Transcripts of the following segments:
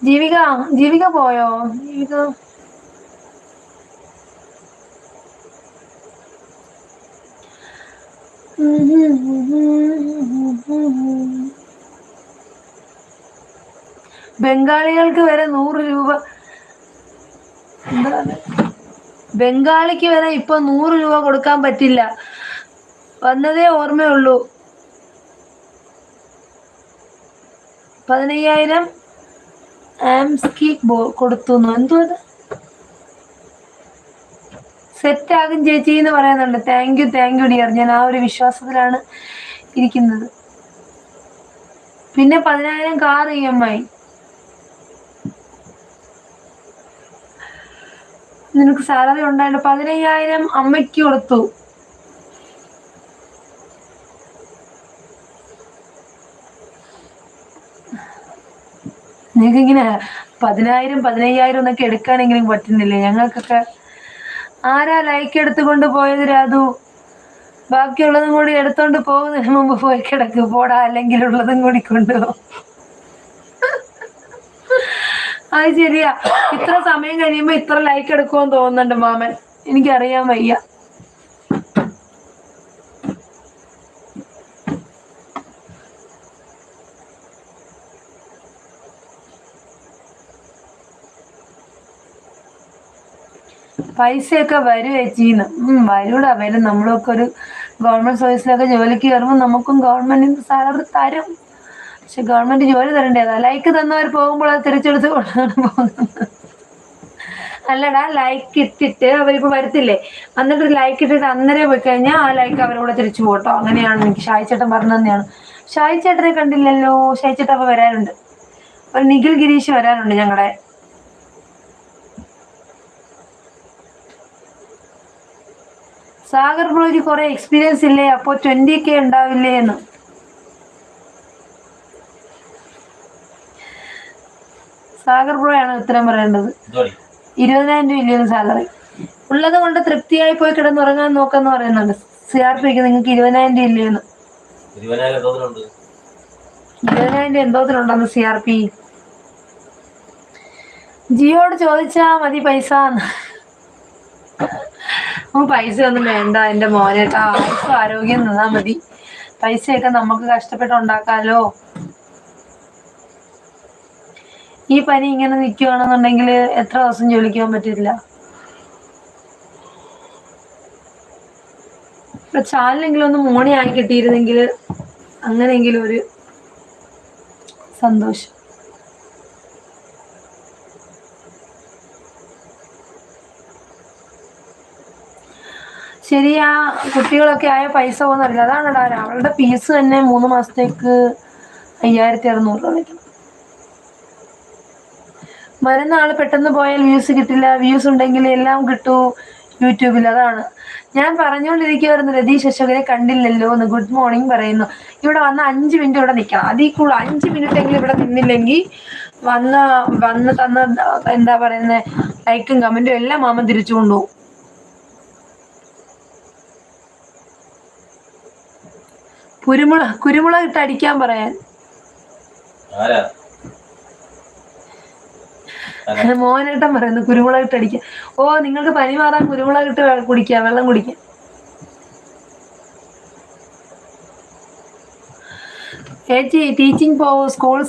ജീവിക ജീവിക പോയോ? ജീവിക ബംഗാളികൾക്ക് വരെ 100 രൂപ. എന്താണ് ബംഗാളിക്ക് വരെ ഇപ്പൊ 100 രൂപ കൊടുക്കാൻ പറ്റില്ല. വന്നതേ ഓർമ്മയുള്ളൂ. 15,000 ആംസ്കി കൊടുത്തു. എന്തോ സെറ്റ് ആകും ചേച്ചി എന്ന് പറയുന്നുണ്ട്. Thank you dear. ഞാൻ ആ ഒരു വിശ്വാസത്തിലാണ് ഇരിക്കുന്നത്. പിന്നെ 10,000 കാർ EMI. നിനക്ക് സാലറി ഉണ്ടായിട്ട് 15,000 അമ്മയ്ക്ക് കൊടുത്തു. നിങ്ങൾക്കിങ്ങനെ 10,000 15,000 എന്നൊക്കെ എടുക്കാനെങ്കിലും പറ്റുന്നില്ലേ? ഞങ്ങൾക്കൊക്കെ ആരാ ലൈക്ക് എടുത്തുകൊണ്ട് പോയത് രാധു? ബാക്കിയുള്ളതും കൂടി എടുത്തോണ്ട് പോകുന്നതിന് മുമ്പ് പോയി കിടക്ക് പോടാ, അല്ലെങ്കിൽ ഉള്ളതും കൂടി കൊണ്ടുപോ. അത് ശരിയാ. ഇത്ര സമയം കഴിയുമ്പോ ഇത്ര ലൈക്ക് എടുക്കുമെന്ന് തോന്നുന്നുണ്ട് മാമൻ. എനിക്കറിയാൻ വയ്യ. പൈസയൊക്കെ വരും ചേച്ചീന്ന്. വരൂടാ, വരും. നമ്മളൊക്കെ ഒരു ഗവൺമെന്റ് സർവീസിലൊക്കെ ജോലിക്ക് കയറുമ്പോൾ നമുക്കും ഗവൺമെന്റിന് സാലറി തരും. പക്ഷെ ഗവൺമെന്റ് ജോലി തരേണ്ടതാ. ലൈക്ക് തന്നവർ പോകുമ്പോൾ അത് തിരിച്ചെടുത്ത് കൊണ്ടാണ് പോകുന്നത്. അല്ലടാ, ലൈക്ക് ഇട്ടിട്ട് അവരിപ്പോ വരത്തില്ലേ, എന്നിട്ട് ലൈക്ക് ഇട്ടിട്ട് അന്നേരം പോയി കഴിഞ്ഞാൽ ആ ലൈക്ക് അവരോട് തിരിച്ചു പോട്ടോ. അങ്ങനെയാണ് എനിക്ക് ഷായിച്ചേട്ടൻ പറഞ്ഞു തന്നെയാണ്. ഷായിച്ചേട്ടനെ കണ്ടില്ലല്ലോ. ഷായിച്ചേട്ടൻ അപ്പൊ വരാനുണ്ട്. ഒരു നിഖിൽ ഗിരീഷ് വരാനുണ്ട് ഞങ്ങളുടെ. സാഗർ ബ്രോയ്ക്ക് കുറെ എക്സ്പീരിയൻസ് ഇല്ലേ, അപ്പൊ 20K ഉണ്ടാവില്ലേ എന്ന്. സാഗർ ബ്രോയാണ് ഉത്തരം പറയേണ്ടത്. 20,000 രൂപ ഇല്ലെന്ന് സാലറി. ഉള്ളത് കൊണ്ട് തൃപ്തിയായി പോയി കിടന്നുറങ്ങാൻ നോക്കാന്ന് പറയുന്നുണ്ട്. CRPക്ക് നിങ്ങൾക്ക് 20,000 രൂപ ഇല്ലേന്ന്. 20,000 രൂപ എന്തോത്തിനുണ്ടെന്ന് CRP. ജിയോട് ചോദിച്ചാ മതി പൈസ. പൈസ ഒന്നും വേണ്ട എന്റെ മോനേട്ടാ. ആരോഗ്യം നിന്നാ മതി. പൈസയൊക്കെ നമുക്ക് കഷ്ടപ്പെട്ട് ഉണ്ടാക്കാലോ. ഈ പനി ഇങ്ങനെ നിൽക്കുകയാണെന്നുണ്ടെങ്കിൽ എത്ര ദിവസം ജോലിക്ക് പോകാൻ പറ്റില്ല. ഇപ്പൊ ചാലിനെങ്കിലും ഒന്ന് മോണിയായി കിട്ടിയിരുന്നെങ്കിൽ അങ്ങനെയെങ്കിലും ഒരു സന്തോഷം. ശരിയാ, കുട്ടികളൊക്കെ ആയ പൈസ പോകുന്നറിയില്ല. അതാണടാ, അവളുടെ ഫീസ് തന്നെ 3 മാസത്തേക്ക് 5,600 രൂപ വയ്ക്കണം. വരുന്ന ആള് പെട്ടെന്ന് പോയാൽ വ്യൂസ് കിട്ടില്ല. വ്യൂസ് ഉണ്ടെങ്കിൽ എല്ലാം കിട്ടൂ യൂട്യൂബിൽ. അതാണ് ഞാൻ പറഞ്ഞുകൊണ്ടിരിക്കുവായിരുന്നു. രതീഷ് അശോകനെ കണ്ടില്ലല്ലോ എന്ന്. ഗുഡ് മോർണിംഗ് പറയുന്നു. ഇവിടെ വന്ന് 5 മിനിറ്റ് ഇവിടെ നിൽക്കണം. അതിൽ കൂടുതൽ 5 മിനിറ്റ് എങ്കിലും ഇവിടെ നിന്നില്ലെങ്കിൽ വന്ന് തന്ന എന്താ പറയുന്നത് ലൈക്കും കമന്റും എല്ലാം മാമൻ തിരിച്ചു കൊണ്ടുപോകും. കുരുമുളക് ഇട്ട് അടിക്കാൻ പറയാൻ. മോനേട്ടൻ പറയുന്നു കുരുമുളക് ഇട്ട് അടിക്കാൻ. ഓ, നിങ്ങൾക്ക് പനി മാറാൻ കുരുമുളക് ഇട്ട് കുടിക്കാം, വെള്ളം കുടിക്കാം. ചേച്ചി ടീച്ചിങ് പോവും. സ്കൂൾ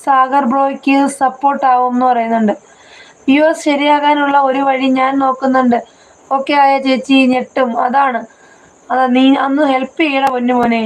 സാഗർ ബ്രോയ്ക്ക് സപ്പോർട്ട് ആവും എന്ന് പറയുന്നുണ്ട്. വ്യൂസ് ശരിയാകാനുള്ള ഒരു വഴി ഞാൻ നോക്കുന്നുണ്ട്. ഓക്കെ ആയ ചേച്ചി ഞെട്ടും. അതാ നീ അന്ന് ഹെൽപ്പ് ചെയ്യണ പൊന്നു മോനെ.